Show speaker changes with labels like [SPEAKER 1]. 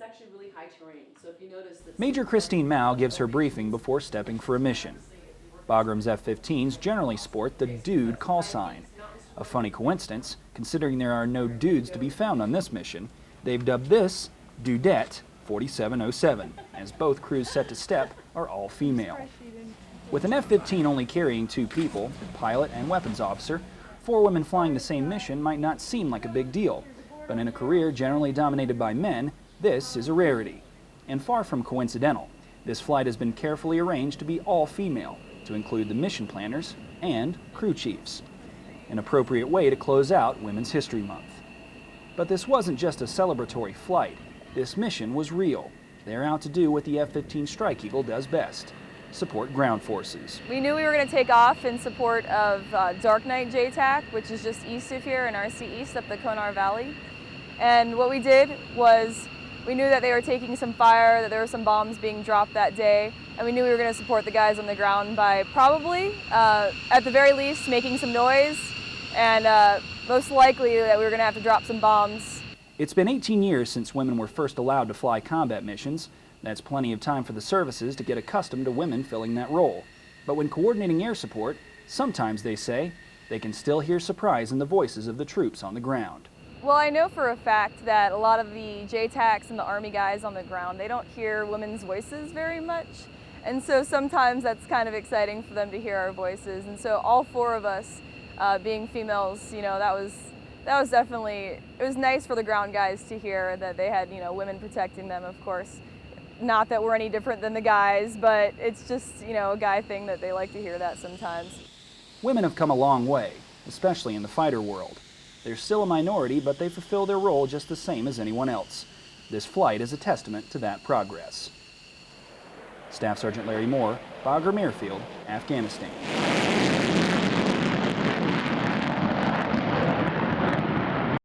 [SPEAKER 1] actually really high terrain. So if you notice that
[SPEAKER 2] Major Christine Mao gives her briefing before stepping for a mission. Bagram's F-15s generally sport the Dude call sign. A funny coincidence, considering there are no dudes to be found on this mission. They've dubbed this Dudette 4707, as both crews set to step are all female. With an F-15 only carrying 2 people, the pilot and weapons officer, 4 women flying the same mission might not seem like a big deal. But in a career generally dominated by men, this is a rarity. And far from coincidental, this flight has been carefully arranged to be all female, to include the mission planners and crew chiefs. An appropriate way to close out Women's History Month. But this wasn't just a celebratory flight. This mission was real. They're out to do what the F-15 Strike Eagle does best: support ground forces.
[SPEAKER 3] We knew we were going to take off in support of Dark Knight JTAC, which is just east of here in RC East up the Konar Valley. And what we did was we knew that they were taking some fire, that there were some bombs being dropped that day, and we knew we were going to support the guys on the ground by probably, at the very least, making some noise, and most likely that we were going to have to drop some bombs.
[SPEAKER 2] It's been 18 years since women were first allowed to fly combat missions. That's plenty of time for the services to get accustomed to women filling that role. But when coordinating air support, sometimes they say they can still hear surprise in the voices of the troops on the ground.
[SPEAKER 3] Well, I know for a fact that a lot of the JTACs and the Army guys on the ground, they don't hear women's voices very much. And so sometimes that's kind of exciting for them to hear our voices. And so all 4 of us being females, you know, that was definitely, it was nice for the ground guys to hear that they had, you know, women protecting them, of course. Not that we're any different than the guys, but it's just, you know, a guy thing that they like to hear that sometimes.
[SPEAKER 2] Women have come a long way, especially in the fighter world. They're still a minority, but they fulfill their role just the same as anyone else. This flight is a testament to that progress. Staff Sergeant Larry Moore, Bagram Airfield, Afghanistan.